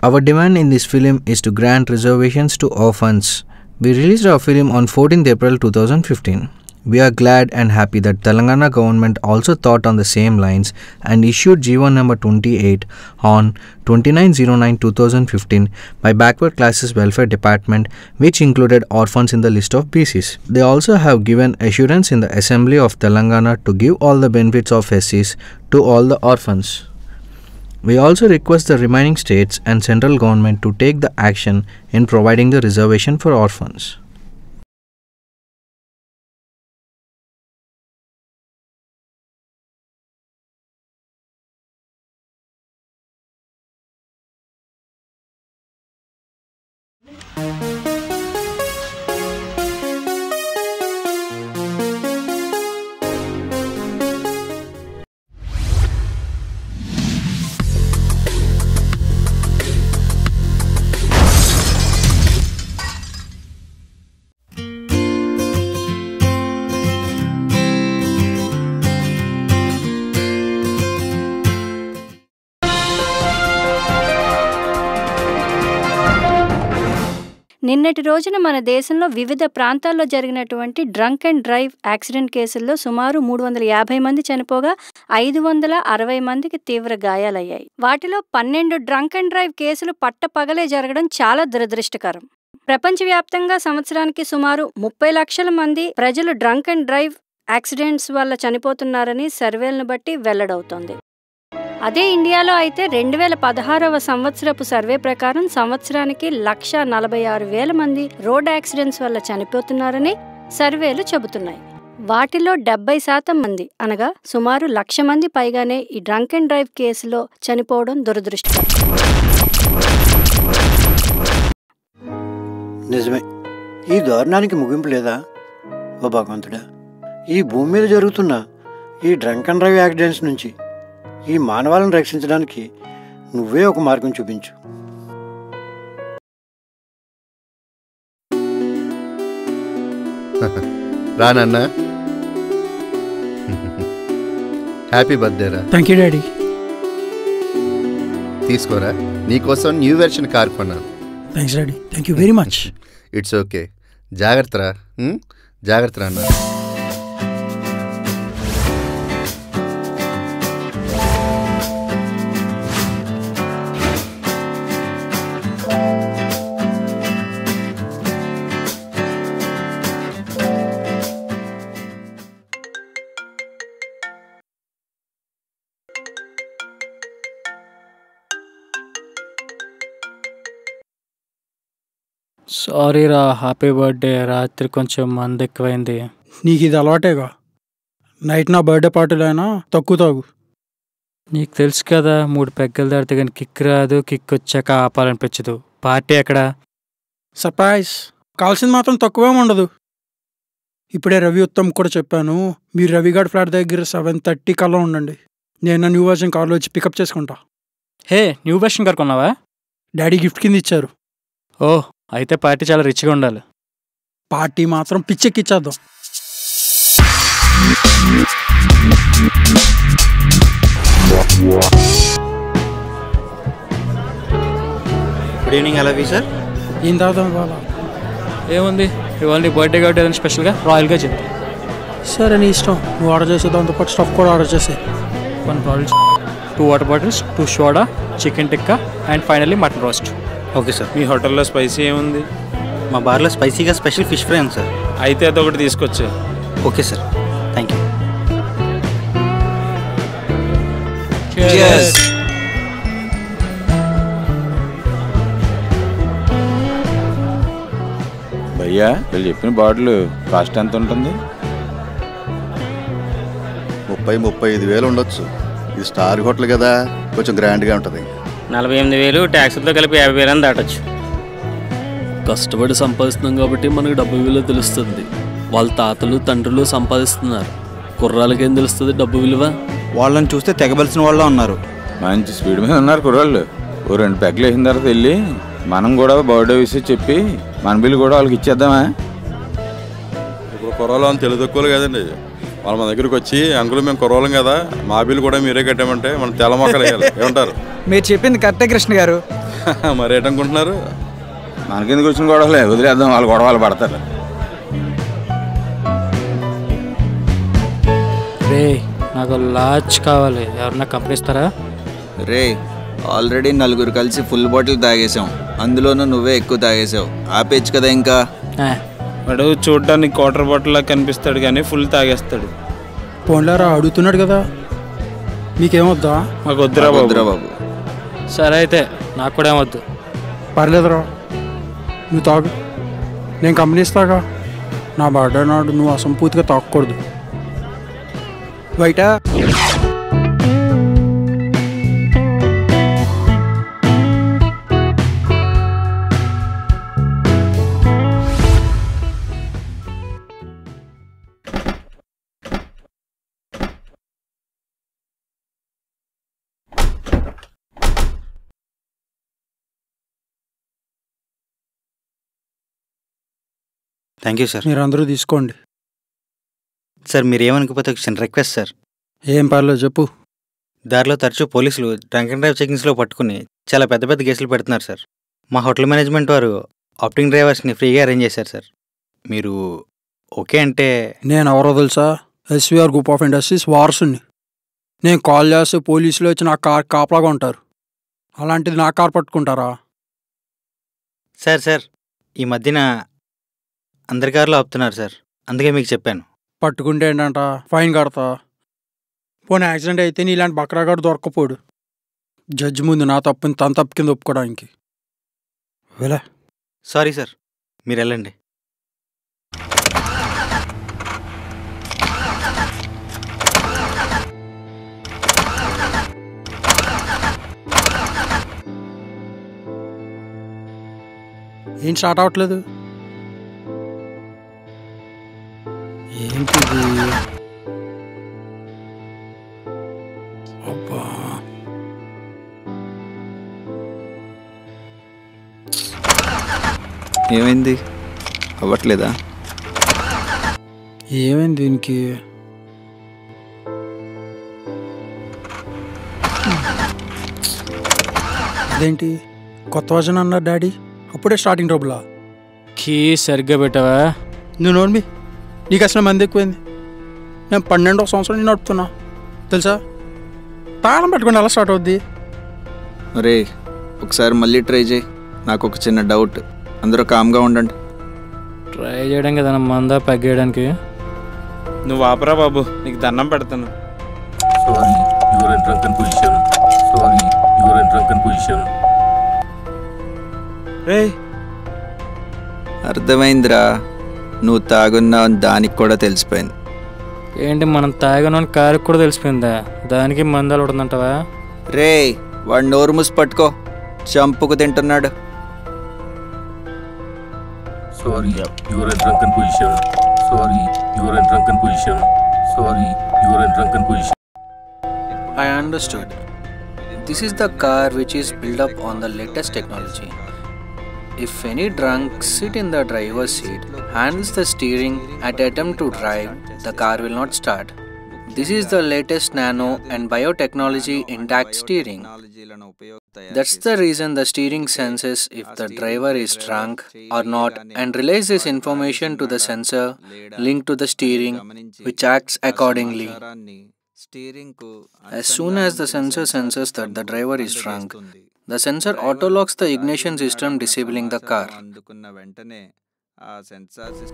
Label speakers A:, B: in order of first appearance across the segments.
A: Our demand in this film is to grant reservations to orphans. We released our film on 14th April 2015. We are glad and happy that Telangana government also thought on the same lines and issued G1 number 28 on 29/09/2015 by Backward Classes Welfare Department, which included orphans in the list of BCs. They also have given assurance in the Assembly of Telangana to give all the benefits of SCs to all the orphans. We also request the remaining states and central government to take the action in providing the reservation for orphans.
B: నిన్నటి రోజున మన దేశంలో వివిధ ప్రాంతాల్లో జరిగినటువంటి drunk and drive accident కేసుల్లో సుమారు 350 మంది చనిపోగా 560 మందికి తీవ్ర గాయాలయ్యాయి. వాటిలో 12 డ్రంక్ అండ్ డ్రైవ్ కేసులు పట్టపగలే జరగడం చాలా దురదృష్టకరం. ప్రపంచవ్యాప్తంగా సంవత్సరానికి సుమారు 30 లక్షల మంది ప్రజలు డ్రంక్ అండ్ డ్రైవ్ యాక్సిడెంట్స్ వల్ల చనిపోతున్నారని సర్వేలను బట్టి వెల్లడవుతోంది. అదే ఇండియాలో అయితే 2016వ సంవత్సరపు సర్వే ప్రకారం సంవత్సరానికి 146,000 మంది రోడ్ యాక్సిడెంట్స్ వల్ల చనిపోతున్నారని సర్వేలు చెబుతున్నాయి. వాటిలో 70% మంది అనగా సుమారు 1,00,000 మంది పైగానే ఈ డ్రంక్ అండ్ డ్రైవ్ కేసులో చనిపోవడం దురదృష్టకరం.
C: నిజమే, ఈ దారుణానికి ముగింపు లేదా? ఓ భగవంతుడా, ఈ భూమి మీద జరుగుతున్న ఈ డ్రంక్ అండ్ డ్రైవ్ యాక్సిడెంట్స్ నుంచి ఈ మానవాళిని రక్షించడానికి నువ్వే ఒక మార్గం చూపించు.
D: రానన్నా, హ్యాపీ బర్త్డే రా.
E: Thank you daddy.
D: తీసుకోరా, నీకోసం న్యూ వెర్షన్ కార్ కొన్నాను.
E: Thanks daddy, thank you very much.
D: It's okay. జాగ్రత్త రా, జాగ్రత్త రా అన్న.
F: సారీ రా, హ్యాపీ బర్త్డే. రాత్రి కొంచెం మంది ఎక్కువైంది.
E: నీకు ఇది అలవాటేగా, నైట్ నా బర్త్డే పార్టీలో అయినా తక్కువ తాగు.
F: నీకు తెలుసు కదా, 3 పెగ్గలు దాడితే కానీ కిక్ రాదు, కిక్ వచ్చాక ఆపాలనిపించదు. పార్టీ ఎక్కడ?
E: సర్ప్రైజ్. కావాల్సింది మాత్రం తక్కువేం ఉండదు. ఇప్పుడే రవి ఉత్తమ్ కూడా చెప్పాను, మీరు రవిగాడ్ ఫ్లాట్ దగ్గర 7:30 కల్లా ఉండండి. నేను న్యూ వర్షన్ కార్లో వచ్చి పికప్ చేసుకుంటా.
F: హే, న్యూ వెర్షన్ కార్ కొన్నావా?
E: డాడీ గిఫ్ట్ కింద ఇచ్చారు.
F: ఓ, అయితే పార్టీ చాలా రిచ్గా ఉండాలి.
E: పార్టీ మాత్రం పిచ్చెక్కిచ్చేద్దాం.
G: Good evening. అలాగే సార్,
E: ఏం తాగుదాం ఇవాళ?
F: ఏముంది, ఇవాళ నీ బర్త్డే కాబట్టి ఏదైనా స్పెషల్గా రాయల్గా చెప్తా.
E: సరే, నీ ఇష్టం. నువ్వు ఆర్డర్ చేసే దాంతోపాటు స్టఫ్ కూడా ఆర్డర్ చేసే.
F: 1 bottles, 2 water bottles, 2 soda, chicken tikka and finally mutton roast.
G: Okay sir.
H: మీ హోటల్లో స్పైసీ ఏముంది?
G: మా బార్లో స్పైసీగా స్పెషల్ ఫిష్ ఫ్రై ఉంది సార్.
H: అయితే అదొకటి తీసుకొచ్చే.
G: Okay sir, thank you.
H: భయ్యా, వీళ్ళు చెప్పిన బాటిల్ కాస్ట్ ఎంత ఉంటుంది?
D: 30-35 వేలు ఉండొచ్చు. ఇది స్టార్ హోటల్ కదా, కొంచెం గ్రాండ్గా ఉంటుంది.
I: 48,000 ట్యాక్సులతో కలిపి 50,000 అని దాటొచ్చు.
J: కష్టపడి సంపాదిస్తున్నాం కాబట్టి మనకు డబ్బు విలువ తెలుస్తుంది. వాళ్ళ తాతలు తండ్రులు సంపాదిస్తున్నారు, కుర్రాలకేం తెలుస్తుంది డబ్బు విలువ?
G: వాళ్ళని చూస్తే తెగబలిసిన వాళ్ళు ఉన్నారు.
H: మంచి స్పీడ్ మీద ఉన్నారు కుర్రాళ్ళు. ఓ 2 పెగ్గలు వేసిన తర్వాత వెళ్ళి మనం కూడా బర్త్డే విషయం చెప్పి మన బిల్లు కూడా వాళ్ళకి ఇచ్చేద్దామా?
K: ఇప్పుడు కుర్రాలు అని తెలుగు తక్కువలు కదండి, వాళ్ళు మన దగ్గరికి వచ్చి అంకులు మేము కుర్రోలం కదా, మా బిల్లు కూడా మీరే కట్టామంటే మనం తెల్ల మొక్కలు వేయాలి. ఏమంటారు?
L: మీరు చెప్పింది కరెక్టే కృష్ణ గారు.
K: మరేటనుకుంటున్నారు?
H: మనకెందుకు వచ్చిన గొడవలే, వదిలేద్దాం, వాళ్ళు గొడవలు పడతారు.
F: రే నాకు లార్జ్ కావాలి, ఎవరన్నా కంపెనీ ఇస్తారా?
L: రే ఆల్రెడీ 4 కలిసి ఫుల్ బాటిల్ తాగేసాం, అందులోనూ నువ్వే ఎక్కువ తాగేసావు. ఆపేచ్చు కదా ఇంకా.
M: వాడు చూడడానికి క్వార్టర్ బాటిల్ లా కనిపిస్తాడు కానీ ఫుల్ తాగేస్తాడు.
E: పోన్లారా అడుగుతున్నాడు కదా, మీకేమొద్దా?
M: మాకు వద్దురా
L: బాబు.
F: సరే అయితే నాకు కూడా ఏమొద్దు.
E: పర్లేదురా, నువ్వు తాగు, నేను కంపెనీ ఇస్తాగా. నా బర్త్డే నాడు నువ్వు అసంపూర్తిగా తాగకూడదు. బయట
G: థ్యాంక్ యూ సార్.
E: మీరందరూ తీసుకోండి.
G: సార్ మీరు ఏమనుకోకపోతే ఒక చిన్న రిక్వెస్ట్ సార్.
E: ఏం పర్లేదు చెప్పు.
G: దారిలో తరచూ పోలీసులు డ్రంక్ అండ్ డ్రైవ్ చెకింగ్స్లో పట్టుకుని చాలా పెద్ద పెద్ద కేసులు పెడుతున్నారు సార్. మా హోటల్ మేనేజ్మెంట్ వారు ఆప్టింగ్ డ్రైవర్స్ని ఫ్రీగా అరేంజ్ చేశారు సార్. మీరు ఓకే అంటే?
E: నేను ఎవరో తెలుసా? ఎస్వీఆర్ గ్రూప్ ఆఫ్ ఇండస్ట్రీస్ వారసుని. నేను కాల్ చేస్తే పోలీసులు వచ్చి నా కార్ కాపలాగా ఉంటారు. అలాంటిది నా కార్ పట్టుకుంటారా?
G: సార్ ఈ మధ్యన అందరి కార్లు ఆపుతున్నారు సార్, అందుకే మీకు చెప్పాను.
E: పట్టుకుంటే ఏంటంట, ఫైన్ కడతా. పోనీ యాక్సిడెంట్ అయితే నీ ఇలాంటి బక్రాగాడు దొరకపోడు. జడ్జి ముందు నా తప్పుని తన తప్పు కింద ఒప్పుకోవడానికి. వెళ్ళా.
G: సారీ సార్, మీరు వెళ్ళండి.
E: ఏం స్టార్ట్ అవ్వట్లేదు? ఏంటిది? అబ్బా,
L: ఏమైంది? అవ్వట్లేదా?
E: ఏమైంది దీనికి? అదేంటి కొత్త వర్జన్ అన్నారు డాడీ? అప్పుడే స్టార్టింగ్ ట్రబులా?
F: కీ సరిగ్గా పెట్టావా?
E: నువ్వు నోర్మి, నీకు అసలు మంది ఎక్కువైంది. నేను 12వ సంవత్సరం నేను నడుపుతున్నా తెలుసా? తాళం పెట్టుకుని ఎలా స్టార్ట్ అవుద్ది?
L: అరే ఒకసారి మళ్ళీ ట్రై చేయి. నాకు ఒక చిన్న డౌట్, అందరూ కామ్గా ఉండండి.
F: ట్రై చేయడం కదా మందా పగ్గేయడానికి.
M: నువ్వు ఆపరా బాబు, నీకు దండం పెడతాను.
L: రే అర్థమైందిరా, నువ్వు తాగున్నావు దానికి కూడా తెలిసిపోయింది.
F: ఏంటి మనం తాగనని కారుకి కూడా తెలిసిపోయిందా? దానికి మందాలు ఉంటుందంటావా?
L: రే వాడు నోరు మూసి పట్టుకో, చంపుకు తింటున్నాడు.
A: I understood. This is the car which is built up on the latest technology. If any drunk sit in the driver's seat, handles the steering at attempt to drive, the car will not start. This is the latest nano and biotechnology intact steering. That's the reason the steering senses if the driver is drunk or not and relays this information to the sensor linked to the steering, which acts accordingly. As soon as the sensor senses that the driver is drunk, the sensor auto-locks the ignition system, disabling the car.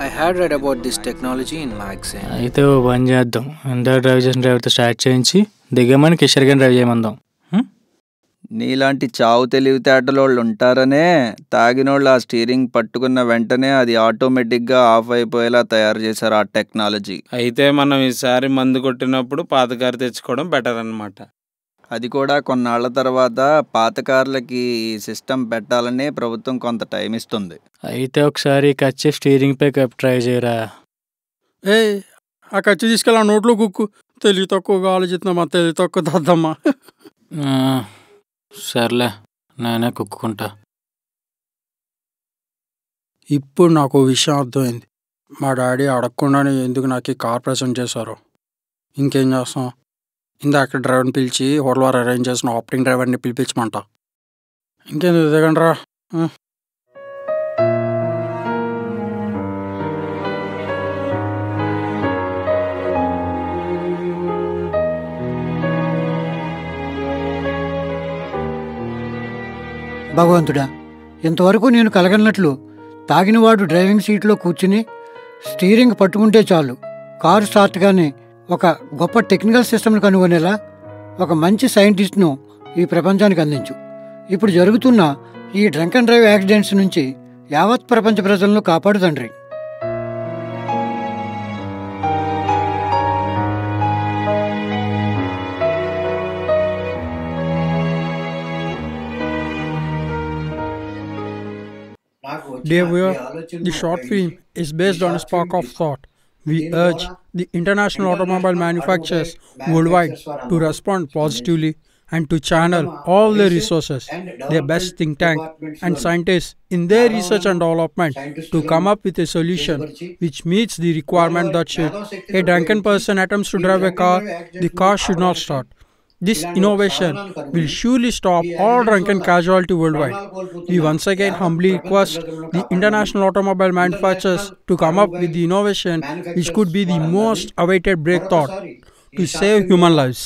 A: I had read about this technology in magazine.
F: అయితే ఓ పని చేద్దాం, ఇందాక drive చేసిన డ్రైవర్తో start చేయించి దిగమని కిషోర్ గారిని drive చేయమందాం.
L: నీలాంటి చావు తెలివితేటలోళ్ళు ఉంటారనే తాగినోళ్ళు ఆ స్టీరింగ్ పట్టుకున్న వెంటనే అది ఆటోమేటిక్గా ఆఫ్ అయిపోయేలా తయారు చేశారు ఆ టెక్నాలజీ.
M: అయితే మనం ఈసారి మందు కొట్టినప్పుడు పాత కారు తెచ్చుకోవడం బెటర్ అన్నమాట.
L: అది కూడా కొన్నాళ్ల తర్వాత పాత కార్లకి ఈ సిస్టమ్ పెట్టాలని ప్రభుత్వం కొంత టైం ఇస్తుంది.
F: అయితే ఒకసారి కచ్చి స్టీరింగ్ పై ట్రై చేయరా.
E: ఏ ఆ కచ్చి తీసుకెళ్ళి ఆ నోట్లో కుక్కు. తెలివి తక్కువగా ఆలోచిస్తున్నామా, తెలివి తక్కువ దద్దమ్మా.
F: సర్లే నేనే కుక్కుంటా.
E: ఇప్పుడు నాకు విషయం అర్థమైంది. మా డాడీ అడగకుండానే ఎందుకు నాకు ఈ కార్ ప్రజెంట్ చేశారో. ఇంకేం చేస్తాం, ఇందాక డ్రైవర్ని పిలిచి హోటల్ వారు అరేంజ్ చేసిన ఆప్టింగ్ డ్రైవర్ని పిలిపించమంట. ఇంకేంది దిగండి రా.
C: భగవంతుడా, ఇంతవరకు నేను కలగనట్లు తాగినవాడు డ్రైవింగ్ సీట్లో కూర్చుని స్టీరింగ్ పట్టుకుంటే చాలు కారు స్టార్ట్గానే ఒక గొప్ప టెక్నికల్ సిస్టమ్ను కనుగొనేలా ఒక మంచి సైంటిస్ట్ను ఈ ప్రపంచానికి అందించు. ఇప్పుడు జరుగుతున్న ఈ డ్రంక్ అండ్ డ్రైవ్ యాక్సిడెంట్స్ నుంచి యావత్ ప్రపంచ ప్రజలను కాపాడు తండ్రి.
E: Dear viewer, the short film is based on a spark of thought. We urge the international automobile manufacturers worldwide to respond positively and to channel all their resources, their best think tank and scientists in their research and development to come up with a solution which meets the requirement that should a drunken person attempts to drive a car, the car should not start. This innovation will surely stop all drunken casualty worldwide. We once again humbly request the international automobile manufacturers to come up with the innovation which could be the most awaited breakthrough to save human lives.